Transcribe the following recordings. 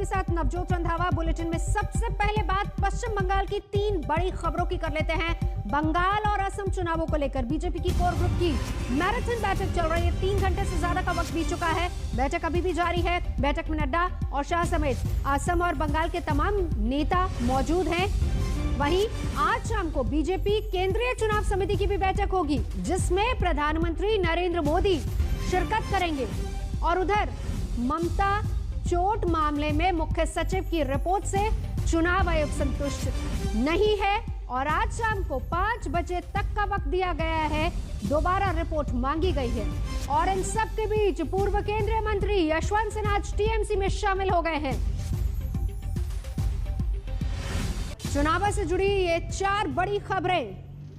साथ नवजोत रंधावा। बुलेटिन में सबसे पहले बात पश्चिम बंगाल की 3 बड़ी खबरों की कर लेते हैं। बंगाल और असम चुनावों को लेकर बीजेपी की कोर ग्रुप की मैराथन बैठक चल रही है। 3 घंटे से ज्यादा का वक्त बीत चुका है। बैठक अभी भी जारी है। बैठक में नड्डा और शाह समेत असम और बंगाल के तमाम नेता मौजूद हैं। वहीं आज शाम को बीजेपी केंद्रीय चुनाव समिति की भी बैठक होगी, जिसमें प्रधानमंत्री नरेंद्र मोदी शिरकत करेंगे। और उधर ममता चोट मामले में मुख्य सचिव की रिपोर्ट से चुनाव आयोग संतुष्ट नहीं है और आज शाम को 5 बजे तक का वक्त दिया गया है। दोबारा रिपोर्ट मांगी गई है। और इन सब के बीच पूर्व केंद्रीय मंत्री यशवंत सिन्हा आज टीएमसी में शामिल हो गए हैं। चुनाव से जुड़ी ये 4 बड़ी खबरें।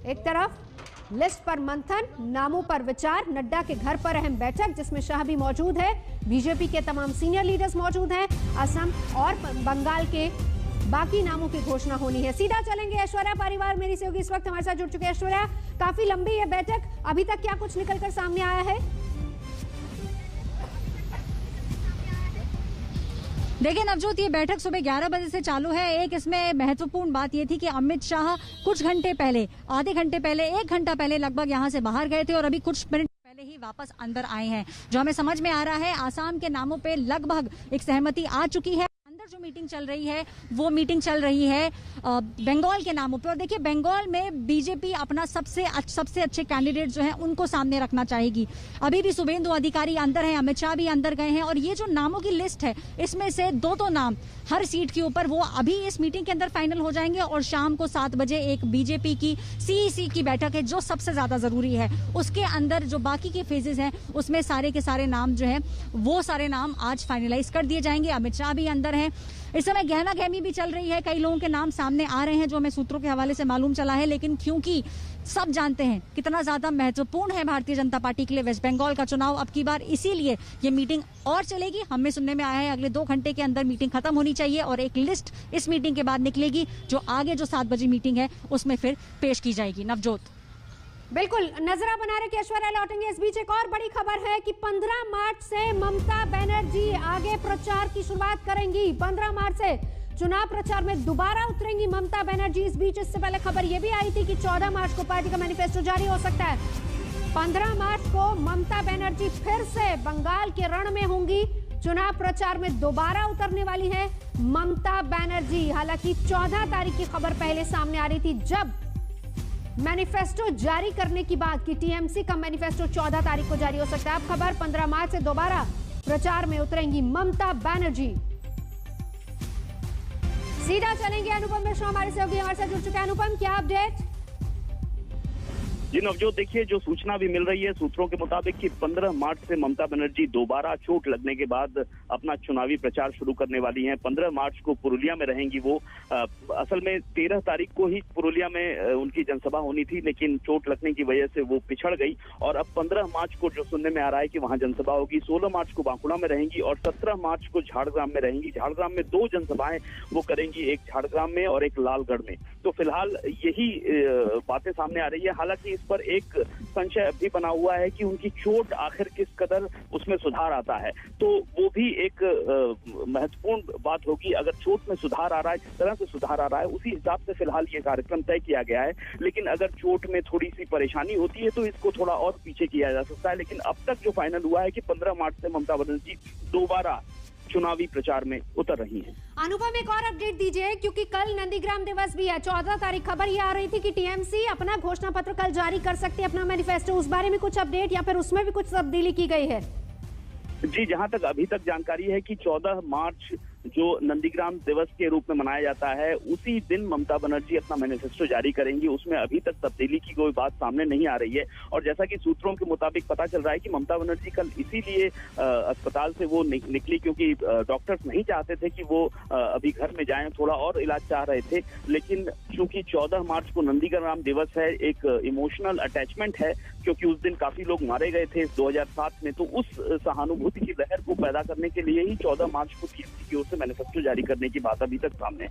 एक तरफ लिस्ट पर मंथन, नामों पर विचार, नड्डा के घर पर अहम बैठक जिसमें शाह भी मौजूद है, बीजेपी के तमाम सीनियर लीडर्स मौजूद हैं, असम और बंगाल के बाकी नामों की घोषणा होनी है। सीधा चलेंगे ऐश्वर्या परिवार मेरी सहयोगी इस वक्त हमारे साथ जुड़ चुके हैं। ऐश्वर्या, काफी लंबी है बैठक, अभी तक क्या कुछ निकलकर सामने आया है? देखिए नवजोत, ये बैठक सुबह 11 बजे से चालू है। एक इसमें महत्वपूर्ण बात ये थी कि अमित शाह कुछ घंटे पहले, आधे घंटे पहले, 1 घंटा पहले लगभग यहाँ से बाहर गए थे और अभी कुछ मिनट पहले ही वापस अंदर आए हैं। जो हमें समझ में आ रहा है, आसाम के नामों पे लगभग एक सहमति आ चुकी है। अंदर जो मीटिंग चल रही है वो मीटिंग चल रही है बंगाल के नामों पे। और देखिए बंगाल में बीजेपी अपना सबसे अच्छे कैंडिडेट जो हैं उनको सामने रखना चाहेगी। अभी भी शुभेंदु अधिकारी अंदर हैं, अमित शाह भी अंदर गए हैं और ये जो नामों की लिस्ट है इसमें से 2 नाम हर सीट के ऊपर वो अभी इस मीटिंग के अंदर फाइनल हो जाएंगे। और शाम को 7 बजे एक बीजेपी की सीईसी की बैठक है जो सबसे ज्यादा जरूरी है। उसके अंदर जो बाकी के फेजेस हैं उसमें सारे के सारे नाम जो है वो सारे नाम आज फाइनलाइज कर दिए जाएंगे। अमित शाह भी अंदर हैं। इस समय गहमा गहमी भी चल रही है, कई लोगों के नाम सामने आ रहे हैं जो हमें सूत्रों के हवाले से मालूम चला है। लेकिन क्योंकि सब जानते हैं कितना ज्यादा महत्वपूर्ण है भारतीय जनता पार्टी के लिए वेस्ट बंगाल का चुनाव अब की बार, इसीलिए ये मीटिंग और चलेगी। हमें सुनने में आया है अगले 2 घंटे के अंदर मीटिंग खत्म होनी चाहिए और एक लिस्ट इस मीटिंग के बाद निकलेगी जो आगे जो 7 बजे मीटिंग है उसमें फिर पेश की जाएगी। नवजोत, बिल्कुल नजरा बना रहे ऐश्वर्या लौटेंगे। इस बीच एक और बड़ी खबर है कि 15 मार्च से ममता बनर्जी आगे प्रचार की शुरुआत करेंगी। 15 मार्च से चुनाव प्रचार में दोबारा उतरेंगी ममता बनर्जी। इस बीच इससे पहले खबर यह भी आई थी कि 14 मार्च को पार्टी का मैनिफेस्टो जारी हो सकता है। 15 मार्च को ममता बनर्जी फिर से बंगाल के रण में होंगी। चुनाव प्रचार में दोबारा उतरने वाली है ममता बनर्जी। हालांकि 14 तारीख की खबर पहले सामने आ रही थी जब मैनिफेस्टो जारी करने की बात की टीएमसी का मैनिफेस्टो 14 तारीख को जारी हो सकता है। अब खबर 15 मार्च से दोबारा प्रचार में उतरेंगी ममता बनर्जी। सीधा चलेंगे अनुपम मिश्रा हमारे सहयोगी हमारे साथ जुड़ चुके हैं। अनुपम, क्या अपडेट? जी नवजोत, देखिए जो सूचना भी मिल रही है सूत्रों के मुताबिक कि 15 मार्च से ममता बनर्जी दोबारा चोट लगने के बाद अपना चुनावी प्रचार शुरू करने वाली हैं। 15 मार्च को पुरुलिया में रहेंगी वो। असल में 13 तारीख को ही पुरुलिया में उनकी जनसभा होनी थी, लेकिन चोट लगने की वजह से वो पिछड़ गई और अब 15 मार्च को जो सुनने में आ रहा है कि वहां जनसभा होगी। 16 मार्च को बांकुड़ा में रहेंगी और 17 मार्च को झाड़ग्राम में रहेंगी। झाड़ग्राम में 2 जनसभाएं वो करेंगी, एक झाड़ग्राम में और एक लालगढ़ में। तो फिलहाल यही बातें सामने आ रही है। हालांकि इस पर एक संशय अभी बना हुआ है कि उनकी चोट आखिर किस कदर उसमें सुधार आता है, तो वो भी एक महत्वपूर्ण बात होगी। अगर चोट में सुधार आ रहा है, जिस तरह से सुधार आ रहा है उसी हिसाब से फिलहाल ये कार्यक्रम तय किया गया है। लेकिन अगर चोट में थोड़ी सी परेशानी होती है तो इसको थोड़ा और पीछे किया जा सकता है। लेकिन अब तक जो फाइनल हुआ है कि 15 मार्च से ममता बनर्जी दोबारा चुनावी प्रचार में उतर रही हैं। अनुपम, एक और अपडेट दीजिए क्योंकि कल नंदीग्राम दिवस भी है। 14 तारीख खबर ये आ रही थी कि टीएमसी अपना घोषणा पत्र कल जारी कर सकती है, अपना मैनिफेस्टो। उस बारे में कुछ अपडेट या फिर उसमें भी कुछ तब्दीली की गई है? जी, जहां तक अभी तक जानकारी है कि 14 मार्च जो नंदीग्राम दिवस के रूप में मनाया जाता है उसी दिन ममता बनर्जी अपना मैनिफेस्टो जारी करेंगी। उसमें अभी तक तब्दीली की कोई बात सामने नहीं आ रही है। और जैसा कि सूत्रों के मुताबिक पता चल रहा है कि ममता बनर्जी कल इसीलिए अस्पताल से वो निकली क्योंकि डॉक्टर्स नहीं चाहते थे कि वो अभी घर में जाएं, थोड़ा और इलाज चाह रहे थे। लेकिन चूंकि 14 मार्च को नंदीग्राम दिवस है, एक इमोशनल अटैचमेंट है क्योंकि उस दिन काफी लोग मारे गए थे 2007 में, तो उस सहानुभूति की लहर को पैदा करने के लिए ही 14 मार्च को टीएमसी की ओर से मैनिफेस्टो जारी करने की बात अभी तक सामने है।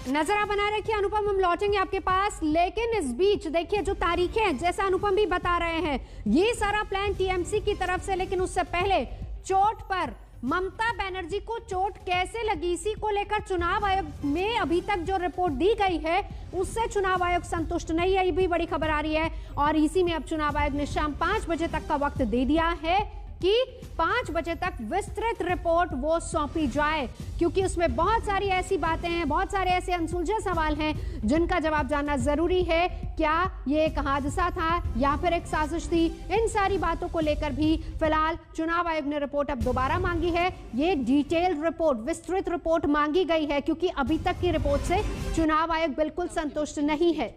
नजर बना रखिए अनुपम, हम लौटेंगे आपके पास। लेकिन इस बीच देखिए जो तारीखें हैं, जैसा अनुपम भी बता रहे हैं, ये सारा प्लान टीएमसी की तरफ से, लेकिन उससे पहले चोट पर ममता बनर्जी को चोट कैसे लगी, इसी को लेकर चुनाव आयोग में अभी तक जो रिपोर्ट दी गई है उससे चुनाव आयोग संतुष्ट नहीं है, ये भी बड़ी खबर आ रही है। और इसी में अब चुनाव आयोग ने शाम 5 बजे तक का वक्त दे दिया है कि 5 बजे तक विस्तृत रिपोर्ट वो सौंपी जाए, क्योंकि उसमें बहुत सारी ऐसी बातें हैं, बहुत सारे ऐसे अनसुलझे सवाल हैं जिनका जवाब जानना जरूरी है। क्या ये एक हादसा था या फिर एक साजिश थी, इन सारी बातों को लेकर भी फिलहाल चुनाव आयोग ने रिपोर्ट अब दोबारा मांगी है। ये डिटेल्ड रिपोर्ट, विस्तृत रिपोर्ट मांगी गई है, क्योंकि अभी तक की रिपोर्ट से चुनाव आयोग बिल्कुल संतुष्ट नहीं है।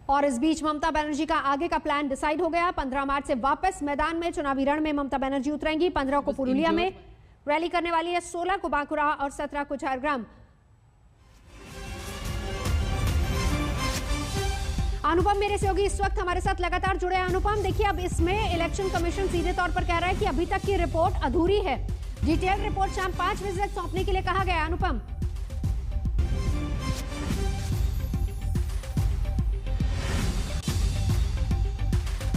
और इस बीच ममता बनर्जी का आगे का प्लान डिसाइड हो गया। 15 मार्च से वापस मैदान में चुनावी रण में ममता बनर्जी उतरेंगी। 15 को पुरुलिया में रैली करने वाली है, 16 को बांकुरा और 17 को झारग्राम। अनुपम मेरे सहयोगी इस वक्त हमारे साथ लगातार जुड़े हैं। अनुपम, देखिए अब इसमें इलेक्शन कमीशन सीधे तौर पर कह रहा है कि अभी तक की रिपोर्ट अधूरी है। डिटेल रिपोर्ट शाम 5 बजे तक सौंपने के लिए कहा गया है। अनुपम,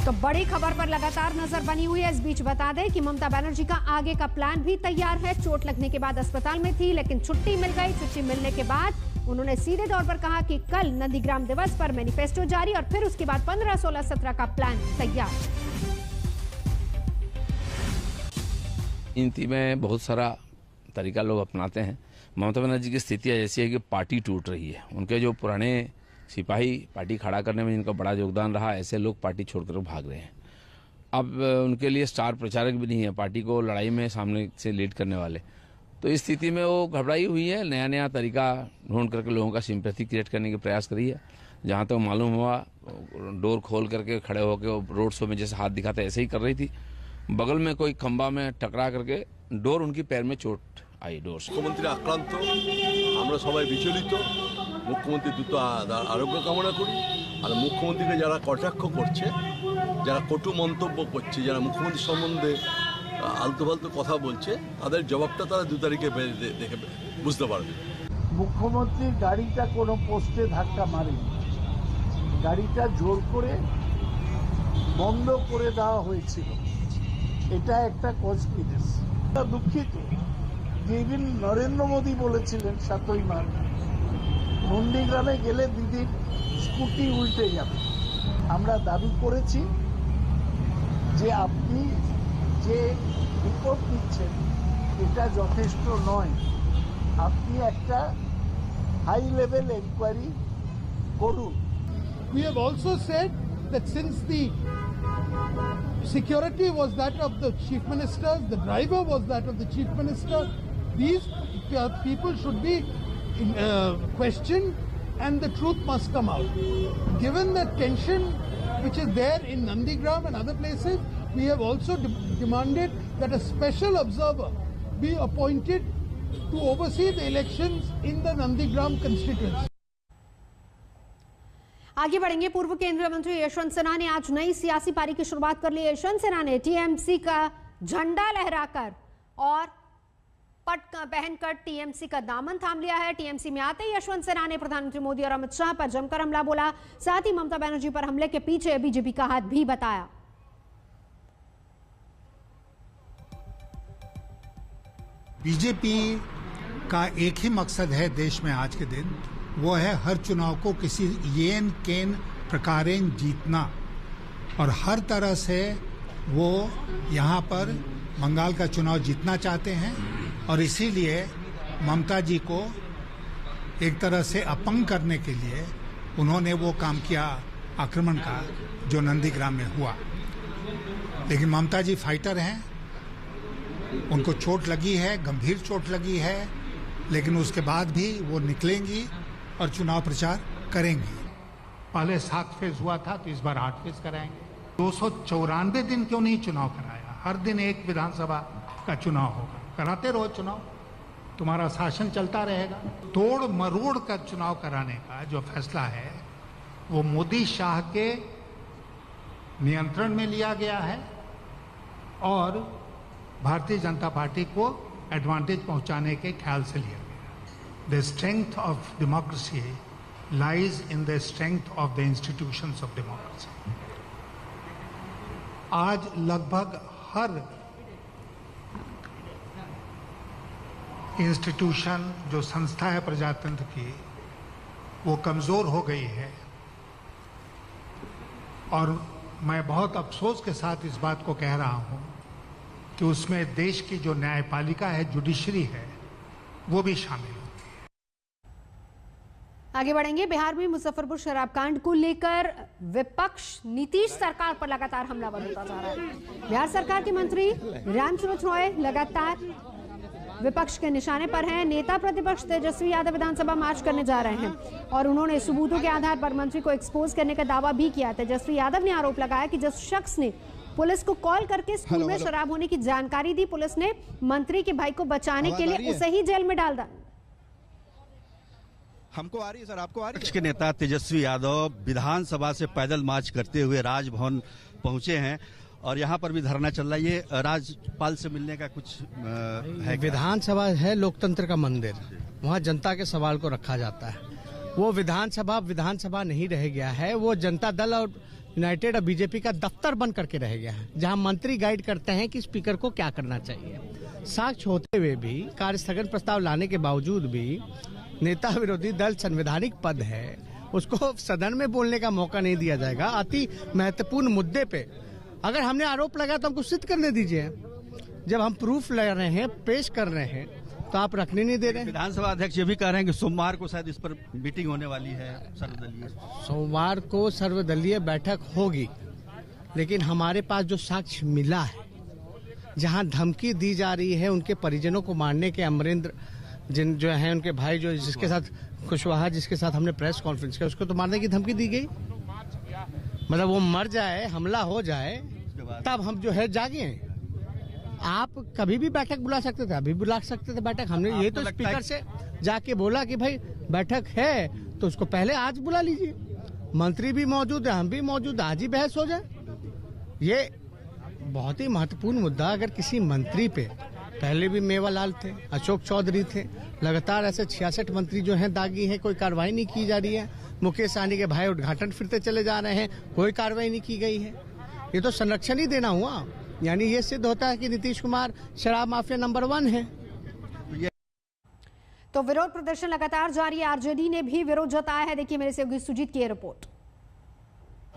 तो बड़ी खबर पर लगातार नजर बनी हुई है। इस बीच बता दें कि ममता बनर्जी का आगे का प्लान भी तैयार है। चोट लगने के बाद अस्पताल में थी, लेकिन छुट्टी मिल गई। छुट्टी मिलने के बाद उन्होंने सीधे तौर पर कहा कि कल नंदीग्राम दिवस पर मैनिफेस्टो जारी और फिर उसके बाद 15, 16, 17 का प्लान तैयार। नीति में बहुत सारा तरीका लोग अपनाते हैं। ममता बनर्जी की स्थिति ऐसी है कि पार्टी टूट रही है। उनके जो पुराने सिपाही पार्टी खड़ा करने में जिनका बड़ा योगदान रहा, ऐसे लोग पार्टी छोड़कर भाग रहे हैं। अब उनके लिए स्टार प्रचारक भी नहीं है पार्टी को लड़ाई में सामने से लीड करने वाले। तो इस स्थिति में वो घबराई हुई है, नया नया तरीका ढूंढ करके लोगों का सिंपैथी क्रिएट करने के प्रयास करी है। जहाँ तक तो मालूम हुआ, डोर खोल करके खड़े होकर रोड शो में जैसे हाथ दिखाते ऐसे ही कर रही थी। बगल में कोई खंबा में टकरा करके डोर उनकी पैर में चोट आई। डोर से मुख्यमंत्री आक्रांत, আমরা সবাই বিচলিত। মুখ্যমন্ত্রী দ্রুত আরোগ্য কামনা করি। আর মুখ্যমন্ত্রীকে যারা কটাক্ষ করছে, যারা কটু মন্তব্য করছে, যারা মুখ্যমন্ত্রী সম্বন্ধে আলতু ফালতু কথা বলছে, তাদের জবাবটা তারা 2 তারিখে দেখে বুঝতে পারবে। মুখ্যমন্ত্রীর গাড়িটা কোনো পোস্টে ধাক্কা মারেনি, গাড়িটা জোর করে বন্ধ করে দেওয়া হয়েছিল। এটা একটা কনস্পিরেসি। দুঃখিত যেদিন নরেন্দ্র মোদী বলেছিলেন 7ই মার্চ নন্দীগ্রামে গেলে দিদির স্কুটি উল্টে যাবে, আমরা দাবি করেছি যে আপনি যে রিপোর্ট দিচ্ছেন এটা যথেষ্ট নয়, আপনি একটা হাই লেভেল এনকোয়ারি করুন। We have also said that since the security was that of the chief minister, the driver was that of the chief minister, these people should be questioned and the truth must come out. Given the tension which is there in Nandigram and other places, we have also demanded that a special observer be appointed to oversee the elections in the Nandigram constituency. आगे बढ़ेंगे। पूर्व केंद्रीय मंत्री यशवंत सिन्हा ने आज नई सियासी पारी की शुरुआत कर ली। यशवंत सिन्हा ने टीएमसी का झंडा लहराकर और पट पहनकर टीएमसी का दामन थाम लिया है। टीएमसी में आते ही यशवंत सिन्हा ने प्रधानमंत्री मोदी और अमित शाह पर जमकर हमला बोला। साथ ही ममता बनर्जी पर हमले के पीछे बीजेपी का हाथ भी बताया। बीजेपी का एक ही मकसद है देश में आज के दिन, वो है हर चुनाव को किसी येन केन प्रकारेण जीतना, और हर तरह से वो यहाँ पर बंगाल का चुनाव जीतना चाहते हैं। और इसीलिए ममता जी को एक तरह से अपंग करने के लिए उन्होंने वो काम किया आक्रमण का जो नंदीग्राम में हुआ। लेकिन ममता जी फाइटर हैं, उनको चोट लगी है, गंभीर चोट लगी है, लेकिन उसके बाद भी वो निकलेंगी और चुनाव प्रचार करेंगी। पहले 7 फेज हुआ था, तो इस बार 8 फेज कराएंगे। 294 दिन क्यों नहीं चुनाव कराया? हर दिन एक विधानसभा का चुनाव होगा, कराते रहो चुनाव, तुम्हारा शासन चलता रहेगा। तोड़ मरोड़ कर चुनाव कराने का जो फैसला है वो मोदी शाह के नियंत्रण में लिया गया है और भारतीय जनता पार्टी को एडवांटेज पहुंचाने के ख्याल से लिया गया। The strength of democracy lies in the strength of the institutions of democracy. आज लगभग हर इंस्टीट्यूशन जो संस्था है प्रजातंत्र की वो कमजोर हो गई है और मैं बहुत अफसोस के साथ इस बात को कह रहा हूं कि उसमें देश की जो न्यायपालिका है, जुडिशरी है, वो भी शामिल होती है। आगे बढ़ेंगे। बिहार में मुजफ्फरपुर शराब कांड को लेकर विपक्ष नीतीश सरकार पर लगातार हमलावर होता जा रहा है। बिहार सरकार के मंत्री रामसूरत रॉय लगातार विपक्ष के निशाने पर हैं। नेता प्रतिपक्ष तेजस्वी यादव विधानसभा मार्च करने जा रहे हैं और उन्होंने सबूतों के आधार पर मंत्री को एक्सपोज करने का दावा भी किया। तेजस्वी यादव ने आरोप लगाया कि जिस शख्स ने पुलिस को कॉल करके स्कूल में शराब होने की जानकारी दी, पुलिस ने मंत्री के भाई को बचाने के लिए उसे ही जेल में डाल दिया। हमको आ रही है सर, आपको आ रही है? विपक्ष के नेता तेजस्वी यादव विधानसभा से पैदल मार्च करते हुए राजभवन पहुंचे हैं और यहाँ पर भी धरना चल रहा है। ये राज्यपाल से मिलने का कुछ है? विधानसभा है लोकतंत्र का मंदिर, वहाँ जनता के सवाल को रखा जाता है। वो विधानसभा नहीं रह गया है, वो जनता दल और यूनाइटेड और बीजेपी का दफ्तर बन करके रह गया है, जहाँ मंत्री गाइड करते हैं कि स्पीकर को क्या करना चाहिए। साक्ष्य होते हुए भी, कार्य स्थगन प्रस्ताव लाने के बावजूद भी नेता विरोधी दल संवैधानिक पद है, उसको सदन में बोलने का मौका नहीं दिया जाएगा। अति महत्वपूर्ण मुद्दे पे अगर हमने आरोप लगाया तो हमको सिद्ध करने दीजिए। जब हम प्रूफ ले रहे हैं, पेश कर रहे हैं, तो आप रखने नहीं दे रहे हैं। विधानसभा अध्यक्ष ये भी कह रहे हैं कि सोमवार को शायद इस पर मीटिंग होने वाली है सर्वदलीय। सोमवार को सर्वदलीय बैठक होगी, लेकिन हमारे पास जो साक्ष्य मिला है, जहां धमकी दी जा रही है उनके परिजनों को मारने के, अमरेंद्र जो है उनके भाई, जो जिसके साथ कुशवाहा, जिसके साथ हमने प्रेस कॉन्फ्रेंस किया, उसको तो मारने की धमकी दी गई। मतलब वो मर जाए, हमला हो जाए, तब हम जो है जागे। आप कभी भी बैठक बुला सकते थे, अभी बुला सकते थे बैठक। हमने ये तो स्पीकर से जाके बोला कि भाई बैठक है तो उसको पहले आज बुला लीजिए। मंत्री भी मौजूद है, हम भी मौजूद, आज ही बहस हो जाए। ये बहुत ही महत्वपूर्ण मुद्दा। अगर किसी मंत्री पे, पहले भी मेवालाल थे, अशोक चौधरी थे, लगातार ऐसे 66 मंत्री जो हैं दागी हैं, कोई कार्रवाई नहीं की जा रही है। मुकेश सहनी के भाई उद्घाटन फिरते चले जा रहे हैं, कोई कार्रवाई नहीं की गई है। ये तो संरक्षण ही देना हुआ। यानी ये सिद्ध होता है कि नीतीश कुमार शराब माफिया नंबर 1 है। तो विरोध प्रदर्शन लगातार जारी है। आरजेडी ने भी विरोध जताया है। देखिए मेरे सहयोगी सुजीत की रिपोर्ट।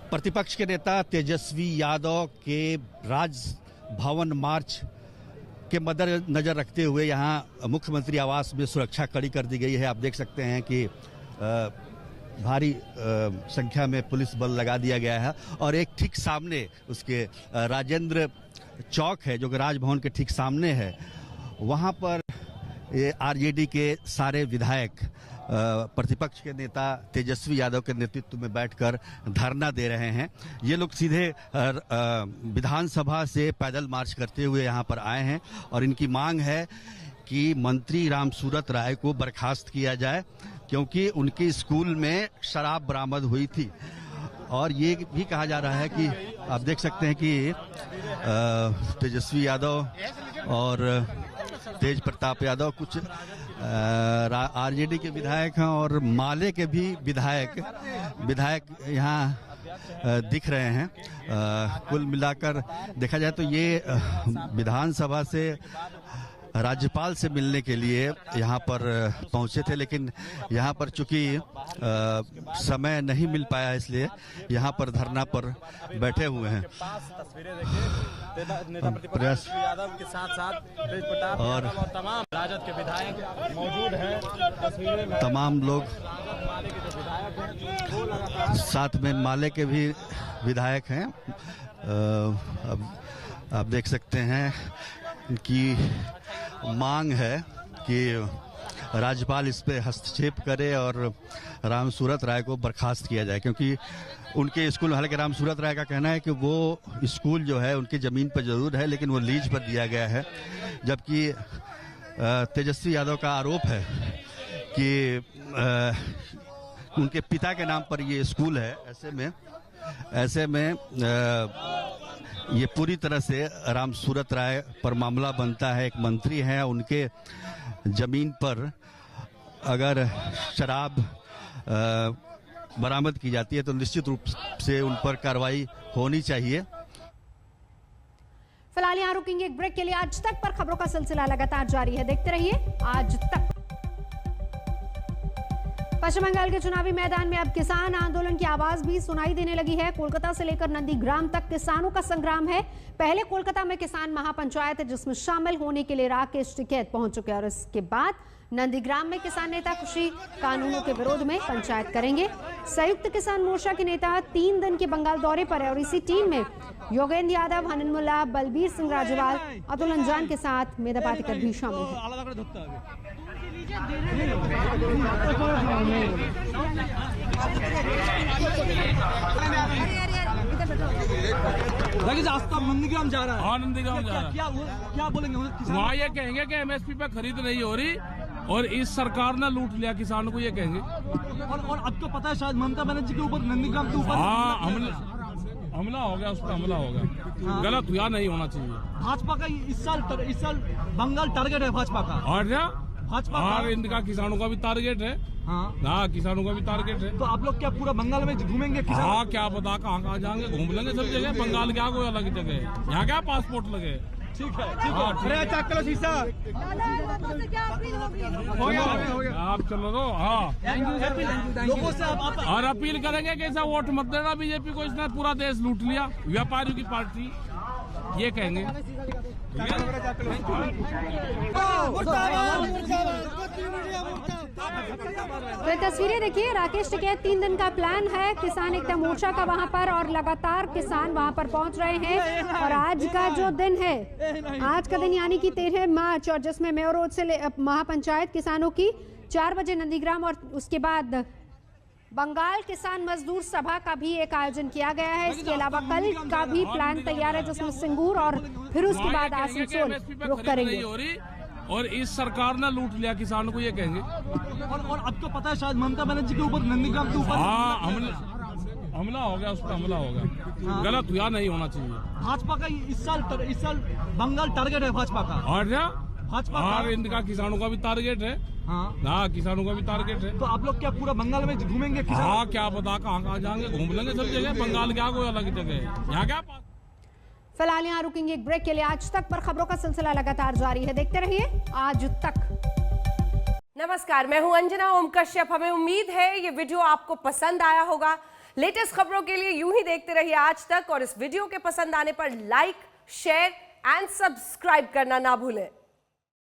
प्रतिपक्ष के नेता तेजस्वी यादव के राजभवन मार्च के मद्देनजर रखते हुए यहाँ मुख्यमंत्री आवास में सुरक्षा कड़ी कर दी गई है। आप देख सकते हैं कि भारी संख्या में पुलिस बल लगा दिया गया है और एक ठीक सामने उसके राजेंद्र चौक है जो कि राजभवन के ठीक सामने है, वहाँ पर ये आरजेडी के सारे विधायक प्रतिपक्ष के नेता तेजस्वी यादव के नेतृत्व में बैठकर धरना दे रहे हैं। ये लोग सीधे विधानसभा से पैदल मार्च करते हुए यहाँ पर आए हैं और इनकी मांग है कि मंत्री रामसूरत राय को बर्खास्त किया जाए, क्योंकि उनके स्कूल में शराब बरामद हुई थी। और ये भी कहा जा रहा है कि आप देख सकते हैं कि तेजस्वी यादव और तेज प्रताप यादव कुछ आरजेडी के विधायक हैं और माले के भी विधायक यहाँ दिख रहे हैं। कुल मिलाकर देखा जाए तो ये विधानसभा से राज्यपाल से मिलने के लिए यहाँ पर पहुँचे थे, लेकिन यहाँ पर चूंकि समय नहीं मिल पाया इसलिए यहाँ पर धरना पर बैठे हुए हैं। प्रयास यादव के साथ तेज प्रताप और तमाम राजद के विधायक मौजूद हैं। तमाम लोग साथ में माले के भी विधायक हैं। अब आप देख सकते हैं कि मांग है कि राज्यपाल इस पे हस्तक्षेप करे और रामसूरत राय को बर्खास्त किया जाए, क्योंकि उनके स्कूल, हालांकि रामसूरत राय का कहना है कि वो स्कूल जो है उनकी ज़मीन पर जरूर है लेकिन वो लीज पर दिया गया है, जबकि तेजस्वी यादव का आरोप है कि उनके पिता के नाम पर ये स्कूल है। ऐसे में ये पूरी तरह से रामसूरत राय पर मामला बनता है। एक मंत्री हैं, उनके जमीन पर अगर शराब बरामद की जाती है तो निश्चित रूप से उन पर कार्रवाई होनी चाहिए। फिलहाल यहाँ रुकेंगे एक ब्रेक के लिए। आज तक पर खबरों का सिलसिला लगातार जारी है, देखते रहिए आज तक। पश्चिम बंगाल के चुनावी मैदान में अब किसान आंदोलन की आवाज भी सुनाई देने लगी है। कोलकाता से लेकर नंदीग्राम तक किसानों का संग्राम है। पहले कोलकाता में किसान महापंचायत है जिसमें शामिल होने के लिए राकेश टिकैत पहुंच चुके हैं और इसके बाद नंदीग्राम में किसान नेता कृषि कानूनों के विरोध में पंचायत करेंगे। संयुक्त किसान मोर्चा के नेता 3 दिन के बंगाल दौरे पर है और इसी टीम में योगेंद्र यादव, हननमुल्ला, बलबीर सिंह राजेवाल, अतुल अंजान के साथ मेधा पाटेकर भी शामिल है। नंदीग्राम जा रहा है। हाँ, नंदीग्राम जा रहा है। क्या बोलेंगे वहाँ ये कहेंगे कि एमएसपी पे खरीद नहीं हो रही और इस सरकार ने लूट लिया किसानों को, ये कहेंगे। और अब तो पता है शायद ममता बनर्जी के ऊपर, नंदीग्राम के ऊपर हमला हो गया, उस पर हमला हो गया। गलत हुआ, नहीं होना चाहिए। भाजपा का इस साल बंगाल टारगेट है भाजपा का। और भाजपा और इनका किसानों का भी टारगेट है। हाँ, किसानों का भी टारगेट है। तो आप लोग क्या पूरा बंगाल में घूमेंगे? हाँ, क्या पता कहाँ जाएंगे, घूम लेंगे सब जगह। बंगाल क्या कोई अलग जगह है, यहाँ क्या पासपोर्ट लगे। ठीक है, ठीक है। चलो शीशा आप चलो तो। हाँ, लोगों से आप और अपील करेंगे कि ऐसा वोट मत देना बीजेपी को, इसने पूरा देश लूट लिया, व्यापारियों की पार्टी, ये कहेंगे। तो तस्वीरें देखिए, राकेश टिकैत 3 दिन का प्लान है किसान एकता मोर्चा का वहां पर और लगातार किसान वहां पर पहुंच रहे हैं। और आज का जो दिन है, आज का दिन यानी कि 13 मार्च, और जिसमें मेयो रोड से महापंचायत किसानों की 4 बजे नंदीग्राम और उसके बाद बंगाल किसान मजदूर सभा का भी एक आयोजन किया गया है। इसके अलावा कल का भी प्लान तैयार है जिसमें सिंगूर और फिर उसके बाद आसनसोल रुख करेंगे। और इस सरकार ने लूट लिया किसानों को, ये कहेंगे। और अब तो पता है शायद ममता बनर्जी के ऊपर, नंदीग्राम के ऊपर हमला हो गया, उस पर हमला हो गया। गलत हुआ, नहीं होना चाहिए। भाजपा का इस साल बंगाल टारगेट है भाजपा का। और भाजपा और इनका किसानों का भी टारगेट है। हाँ, किसानों का भी टारगेट है। तो आप लोग क्या पूरा बंगाल में घूमेंगे? हाँ, क्या पता कहाँ जाएंगे, घूम लेंगे सब जगह। बंगाल क्या कोई अलग जगह है, यहाँ क्या। फिलहाल यहाँ रुकेंगे एक ब्रेक के लिए। आज तक पर खबरों का सिलसिला लगातार जारी है, देखते रहिए आज तक। नमस्कार, मैं हूं अंजना ओम कश्यप। हमें उम्मीद है ये वीडियो आपको पसंद आया होगा। लेटेस्ट खबरों के लिए यूं ही देखते रहिए आज तक और इस वीडियो के पसंद आने पर लाइक, शेयर एंड सब्सक्राइब करना ना भूलें।